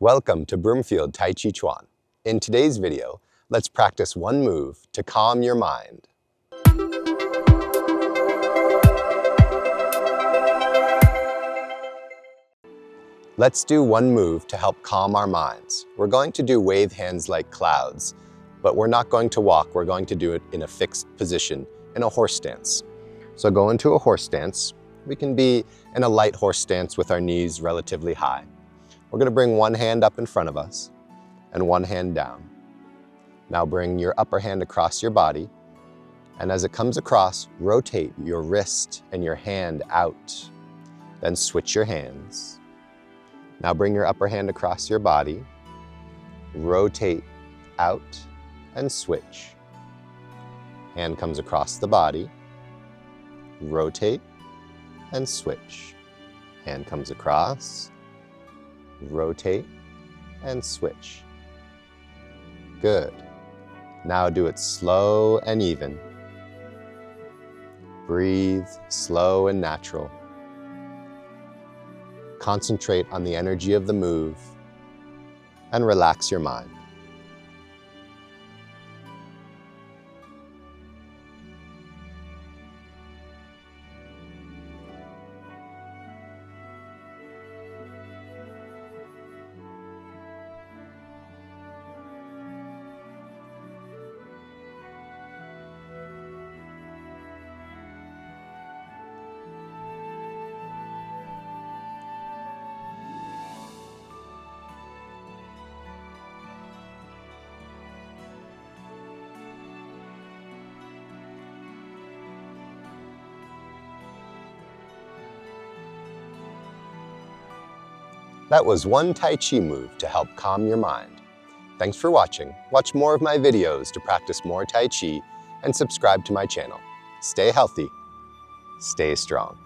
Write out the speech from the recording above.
Welcome to Broomfield Tai Chi Chuan. In today's video, let's practice one move to calm your mind. Let's do one move to help calm our minds. We're going to do wave hands like clouds, but we're not going to walk. We're going to do it in a fixed position in a horse stance. So go into a horse stance. We can be in a light horse stance with our knees relatively high. We're going to bring one hand up in front of us and one hand down. Now bring your upper hand across your body, and as it comes across, rotate your wrist and your hand out. Then switch your hands. Now bring your upper hand across your body, rotate out and switch. Hand comes across the body, rotate and switch. Hand comes across, rotate and switch. Good. Now do it slow and even. Breathe slow and natural. Concentrate on the energy of the move and relax your mind. That was one Tai Chi move to help calm your mind. Thanks for watching. Watch more of my videos to practice more Tai Chi and subscribe to my channel. Stay healthy, stay strong.